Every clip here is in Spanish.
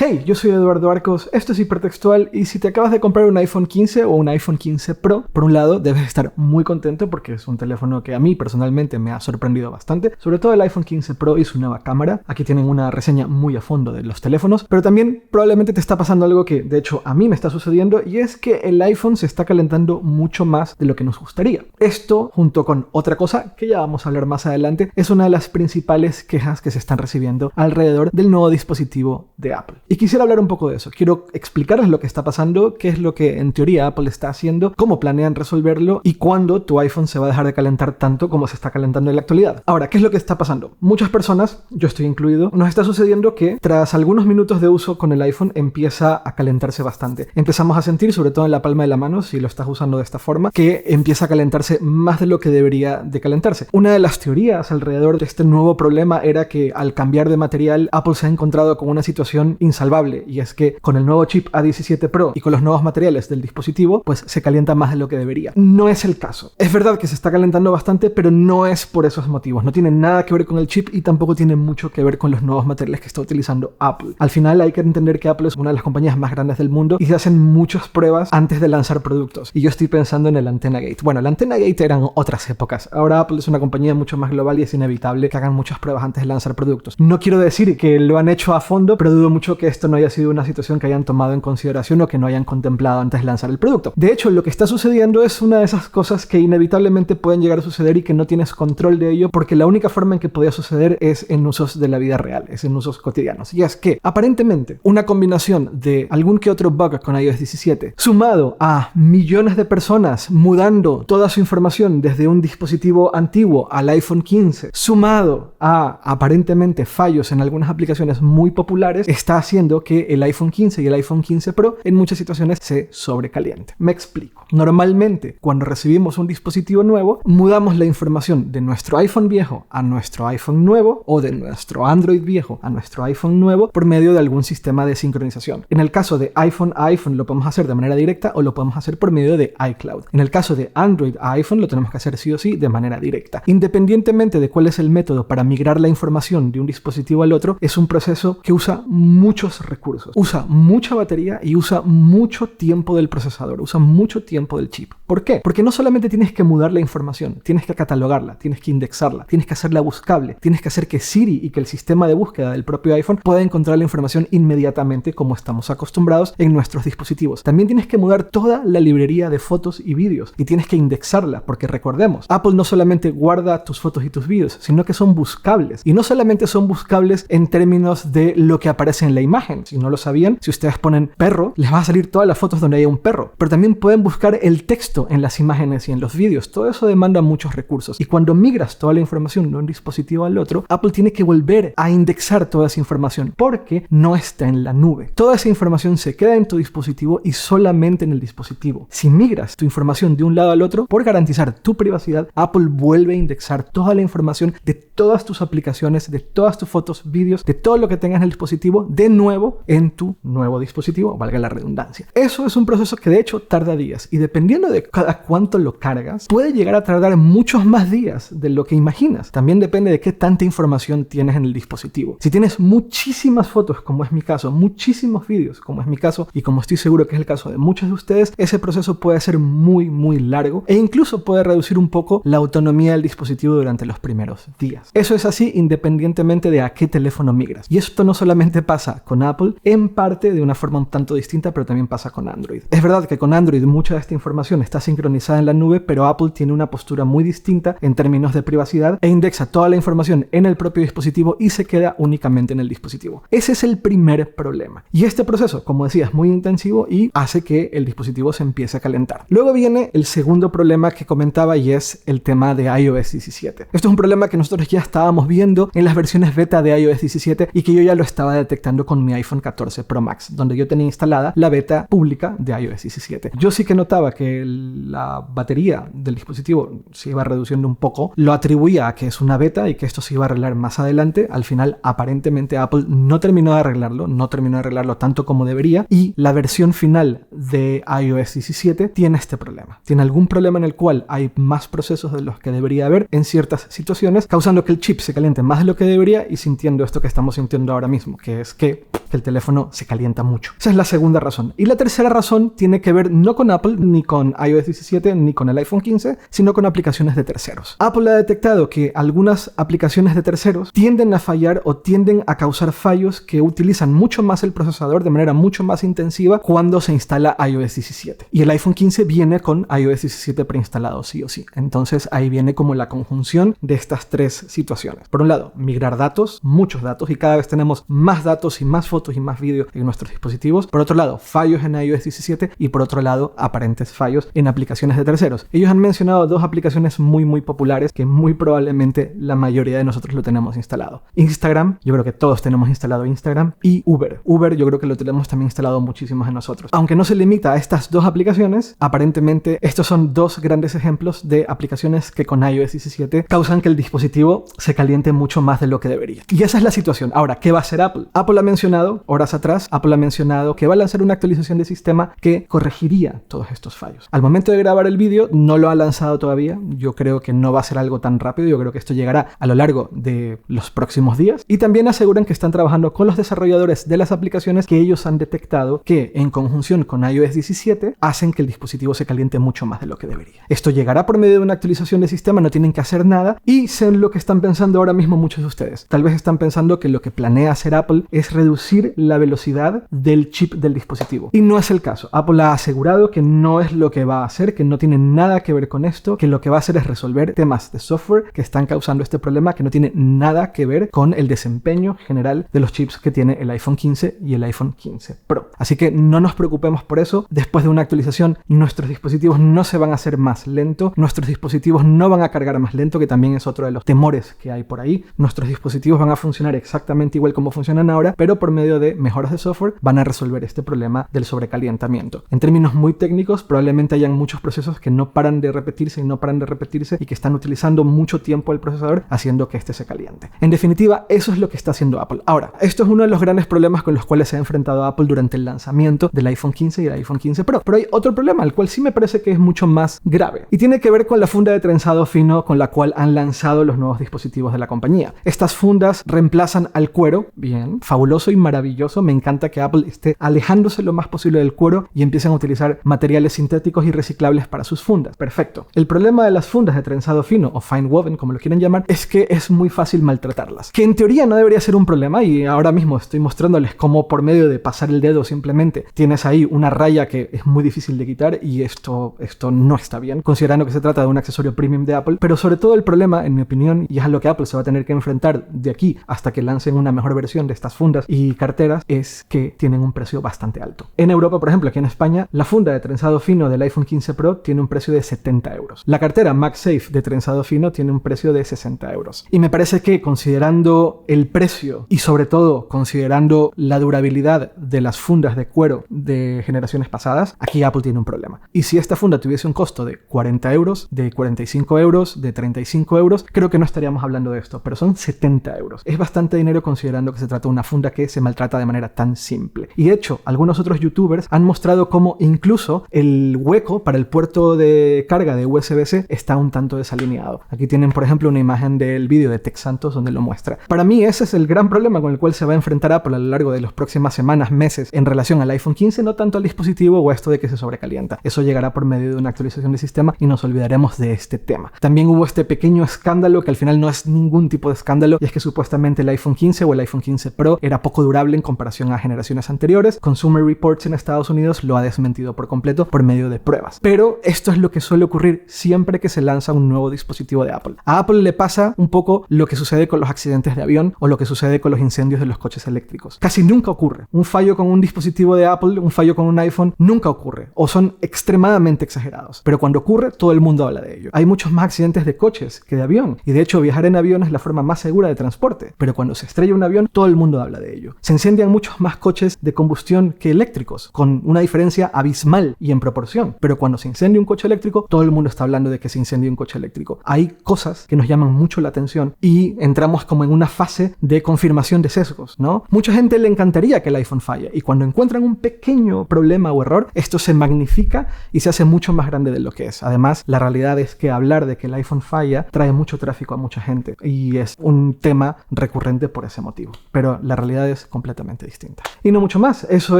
Hey, yo soy Eduardo Arcos, esto es Hipertextual y si te acabas de comprar un iPhone 15 o un iPhone 15 Pro, por un lado debes estar muy contento porque es un teléfono que a mí personalmente me ha sorprendido bastante, sobre todo el iPhone 15 Pro y su nueva cámara. Aquí tienen una reseña muy a fondo de los teléfonos, pero también probablemente te está pasando algo que de hecho a mí me está sucediendo y es que el iPhone se está calentando mucho más de lo que nos gustaría. Esto, junto con otra cosa que ya vamos a hablar más adelante, es una de las principales quejas que se están recibiendo alrededor del nuevo dispositivo de Apple. Y quisiera hablar un poco de eso. Quiero explicarles lo que está pasando, qué es lo que en teoría Apple está haciendo, cómo planean resolverlo y cuándo tu iPhone se va a dejar de calentar tanto como se está calentando en la actualidad. Ahora, ¿qué es lo que está pasando? Muchas personas, yo estoy incluido, nos está sucediendo que tras algunos minutos de uso con el iPhone empieza a calentarse bastante. Empezamos a sentir, sobre todo en la palma de la mano, si lo estás usando de esta forma, que empieza a calentarse más de lo que debería de calentarse. Una de las teorías alrededor de este nuevo problema era que al cambiar de material, Apple se ha encontrado con una situación insalvable, y es que con el nuevo chip A17 Pro y con los nuevos materiales del dispositivo, pues se calienta más de lo que debería. No es el caso. Es verdad que se está calentando bastante, pero no es por esos motivos. No tiene nada que ver con el chip y tampoco tiene mucho que ver con los nuevos materiales que está utilizando Apple. Al final hay que entender que Apple es una de las compañías más grandes del mundo y se hacen muchas pruebas antes de lanzar productos. Y yo estoy pensando en el Antenna Gate. Bueno, el Antenna Gate eran otras épocas. Ahora Apple es una compañía mucho más global y es inevitable que hagan muchas pruebas antes de lanzar productos. No quiero decir que lo han hecho a fondo, pero dudo mucho que esto no haya sido una situación que hayan tomado en consideración o que no hayan contemplado antes de lanzar el producto. De hecho, lo que está sucediendo es una de esas cosas que inevitablemente pueden llegar a suceder y que no tienes control de ello porque la única forma en que podía suceder es en usos de la vida real, es en usos cotidianos. Y es que, aparentemente, una combinación de algún que otro bug con iOS 17, sumado a millones de personas mudando toda su información desde un dispositivo antiguo al iPhone 15, sumado a aparentemente fallos en algunas aplicaciones muy populares, está haciendo que el iPhone 15 y el iPhone 15 Pro en muchas situaciones se sobrecaliente. Me explico. Normalmente, cuando recibimos un dispositivo nuevo, mudamos la información de nuestro iPhone viejo a nuestro iPhone nuevo o de nuestro Android viejo a nuestro iPhone nuevo por medio de algún sistema de sincronización. En el caso de iPhone a iPhone lo podemos hacer de manera directa o lo podemos hacer por medio de iCloud. En el caso de Android a iPhone lo tenemos que hacer sí o sí de manera directa. Independientemente de cuál es el método para migrar la información de un dispositivo al otro, es un proceso que usa muchos recursos, usa mucha batería y usa mucho tiempo del procesador, usa mucho tiempo del chip. ¿Por qué? Porque no solamente tienes que mudar la información, tienes que catalogarla, tienes que indexarla, tienes que hacerla buscable, tienes que hacer que Siri y que el sistema de búsqueda del propio iPhone pueda encontrar la información inmediatamente como estamos acostumbrados en nuestros dispositivos. También tienes que mudar toda la librería de fotos y vídeos y tienes que indexarla porque recordemos, Apple no solamente guarda tus fotos y tus vídeos, sino que son buscables. Y no solamente son buscables en términos de lo que aparece en la imagen. Si no lo sabían, si ustedes ponen perro, les va a salir todas las fotos donde haya un perro. Pero también pueden buscar el texto en las imágenes y en los vídeos. Todo eso demanda muchos recursos. Y cuando migras toda la información de un dispositivo al otro, Apple tiene que volver a indexar toda esa información porque no está en la nube. Toda esa información se queda en tu dispositivo y solamente en el dispositivo. Si migras tu información de un lado al otro, por garantizar tu privacidad, Apple vuelve a indexar toda la información de todas tus aplicaciones, de todas tus fotos, vídeos, de todo lo que tengas en el dispositivo, de nuevo en tu nuevo dispositivo, valga la redundancia. Eso es un proceso que de hecho tarda días y dependiendo de cada cuánto lo cargas, puede llegar a tardar muchos más días de lo que imaginas. También depende de qué tanta información tienes en el dispositivo. Si tienes muchísimas fotos, como es mi caso, muchísimos vídeos, como es mi caso, y como estoy seguro que es el caso de muchos de ustedes, ese proceso puede ser muy largo e incluso puede reducir un poco la autonomía del dispositivo durante los primeros días. Eso es así independientemente de a qué teléfono migras. Y esto no solamente pasa con Apple, en parte de una forma un tanto distinta, pero también pasa con Android. Es verdad que con Android mucha de esta información está sincronizada en la nube, pero Apple tiene una postura muy distinta en términos de privacidad e indexa toda la información en el propio dispositivo y se queda únicamente en el dispositivo. Ese es el primer problema. Y este proceso, como decía, es muy intensivo y hace que el dispositivo se empiece a calentar. Luego viene el segundo problema que comentaba y es el tema de iOS 17. Esto es un problema que nosotros ya estábamos viendo en las versiones beta de iOS 17 y que yo ya lo estaba detectando con mi iPhone 14 Pro Max, donde yo tenía instalada la beta pública de iOS 17. Yo sí que notaba que la batería del dispositivo se iba reduciendo un poco, lo atribuía a que es una beta y que esto se iba a arreglar más adelante. Al final, aparentemente Apple no terminó de arreglarlo tanto como debería y la versión final de iOS 17 tiene este problema. Tiene algún problema en el cual hay más procesos de los que debería haber en ciertas situaciones, causando que el chip se caliente más de lo que debería y sintiendo esto que estamos sintiendo ahora mismo, que es que que el teléfono se calienta mucho. Esa es la segunda razón. Y la tercera razón tiene que ver no con Apple, ni con iOS 17, ni con el iPhone 15, sino con aplicaciones de terceros. Apple ha detectado que algunas aplicaciones de terceros tienden a fallar o tienden a causar fallos que utilizan mucho más el procesador de manera mucho más intensiva cuando se instala iOS 17. Y el iPhone 15 viene con iOS 17 preinstalado sí o sí. Entonces ahí viene como la conjunción de estas tres situaciones. Por un lado, migrar datos, muchos datos, y cada vez tenemos más datos y más fotos y más vídeos en nuestros dispositivos. Por otro lado, fallos en iOS 17 y por otro lado, aparentes fallos en aplicaciones de terceros. Ellos han mencionado dos aplicaciones muy populares que muy probablemente la mayoría de nosotros lo tenemos instalado. Instagram, yo creo que todos tenemos instalado Instagram, y Uber. Uber yo creo que lo tenemos también instalado muchísimos de nosotros. Aunque no se limita a estas dos aplicaciones, aparentemente estos son dos grandes ejemplos de aplicaciones que con iOS 17 causan que el dispositivo se caliente mucho más de lo que debería. Y esa es la situación. Ahora, ¿qué va a hacer Apple? Apple ha mencionado, horas atrás, Apple ha mencionado que va a lanzar una actualización de sistema que corregiría todos estos fallos. Al momento de grabar el vídeo, no lo ha lanzado todavía. Yo creo que no va a ser algo tan rápido. Yo creo que esto llegará a lo largo de los próximos días. Y también aseguran que están trabajando con los desarrolladores de las aplicaciones que ellos han detectado que, en conjunción con iOS 17, hacen que el dispositivo se caliente mucho más de lo que debería. Esto llegará por medio de una actualización de sistema, no tienen que hacer nada, y sé lo que están pensando ahora mismo muchos de ustedes. Tal vez están pensando que lo que planea hacer Apple es reducir la velocidad del chip del dispositivo. Y no es el caso. Apple ha asegurado que no es lo que va a hacer, que no tiene nada que ver con esto, que lo que va a hacer es resolver temas de software que están causando este problema, que no tiene nada que ver con el desempeño general de los chips que tiene el iPhone 15 y el iPhone 15 Pro. Así que no nos preocupemos por eso. Después de una actualización, nuestros dispositivos no se van a hacer más lentos, nuestros dispositivos no van a cargar más lento, que también es otro de los temores que hay por ahí. Nuestros dispositivos van a funcionar exactamente igual como funcionan ahora, pero por medio de mejoras de software van a resolver este problema del sobrecalentamiento. En términos muy técnicos, probablemente hayan muchos procesos que no paran de repetirse y no paran de repetirse y que están utilizando mucho tiempo el procesador haciendo que este se caliente. En definitiva, eso es lo que está haciendo Apple. Ahora, esto es uno de los grandes problemas con los cuales se ha enfrentado Apple durante el lanzamiento del iPhone 15 y el iPhone 15 Pro. Pero hay otro problema, el cual sí me parece que es mucho más grave, y tiene que ver con la funda de trenzado fino con la cual han lanzado los nuevos dispositivos de la compañía. Estas fundas reemplazan al cuero. Bien, fabuloso y maravilloso. Me encanta que Apple esté alejándose lo más posible del cuero y empiecen a utilizar materiales sintéticos y reciclables para sus fundas. Perfecto. El problema de las fundas de trenzado fino, o fine woven, como lo quieren llamar, es que es muy fácil maltratarlas. Que en teoría no debería ser un problema, y ahora mismo estoy mostrándoles cómo por medio de pasar el dedo simplemente tienes ahí una raya que es muy difícil de quitar, y esto no está bien, considerando que se trata de un accesorio premium de Apple. Pero sobre todo el problema, en mi opinión, y es a lo que Apple se va a tener que enfrentar de aquí hasta que lancen una mejor versión de estas fundas y carteras, es que tienen un precio bastante alto. En Europa, por ejemplo, aquí en España, la funda de trenzado fino del iPhone 15 Pro tiene un precio de 70 euros. La cartera MagSafe de trenzado fino tiene un precio de 60 euros. Y me parece que, considerando el precio y sobre todo considerando la durabilidad de las fundas de cuero de generaciones pasadas, aquí Apple tiene un problema. Y si esta funda tuviese un costo de 40 euros, de 45 euros, de 35 euros, creo que no estaríamos hablando de esto, pero son 70 euros. Es bastante dinero considerando que se trata de una funda que se maltrata de manera tan simple. Y de hecho, algunos otros youtubers han mostrado cómo incluso el hueco para el puerto de carga de USB-C está un tanto desalineado. Aquí tienen, por ejemplo, una imagen del vídeo de Tech Santos donde lo muestra. Para mí ese es el gran problema con el cual se va a enfrentar Apple a lo largo de las próximas semanas, meses, en relación al iPhone 15, no tanto al dispositivo o a esto de que se sobrecalienta. Eso llegará por medio de una actualización de sistema y nos olvidaremos de este tema. También hubo este pequeño escándalo que al final no es ningún tipo de escándalo, y es que supuestamente el iPhone 15 o el iPhone 15 Pro era poco durable en comparación a generaciones anteriores. Consumer Reports en Estados Unidos lo ha desmentido por completo por medio de pruebas. Pero esto es lo que suele ocurrir siempre que se lanza un nuevo dispositivo de Apple. A Apple le pasa un poco lo que sucede con los accidentes de avión o lo que sucede con los incendios de los coches eléctricos. Casi nunca ocurre. Un fallo con un dispositivo de Apple, un fallo con un iPhone, nunca ocurre, o son extremadamente exagerados. Pero cuando ocurre, todo el mundo habla de ello. Hay muchos más accidentes de coches que de avión, y de hecho viajar en avión es la forma más segura de transporte. Pero cuando se estrella un avión, todo el mundo habla de ello. Se incendian muchos más coches de combustión que eléctricos, con una diferencia abismal y en proporción. Pero cuando se incendia un coche eléctrico, todo el mundo está hablando de que se incendia un coche eléctrico. Hay cosas que nos llaman mucho la atención y entramos como en una fase de confirmación de sesgos, ¿no? Mucha gente le encantaría que el iPhone falle, y cuando encuentran un pequeño problema o error, esto se magnifica y se hace mucho más grande de lo que es. Además, la realidad es que hablar de que el iPhone falla trae mucho tráfico a mucha gente y es un tema recurrente por ese motivo. Pero la realidad es completamente distinta. Y no mucho más. Eso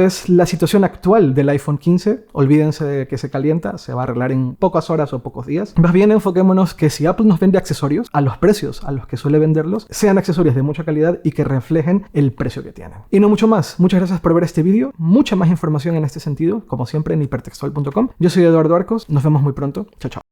es la situación actual del iPhone 15. Olvídense de que se calienta, se va a arreglar en pocas horas o pocos días. Más bien enfoquémonos que si Apple nos vende accesorios a los precios a los que suele venderlos, sean accesorios de mucha calidad y que reflejen el precio que tienen. Y no mucho más. Muchas gracias por ver este vídeo. Mucha más información en este sentido, como siempre, en hipertextual.com. Yo soy Eduardo Arcos. Nos vemos muy pronto. Chao, chao.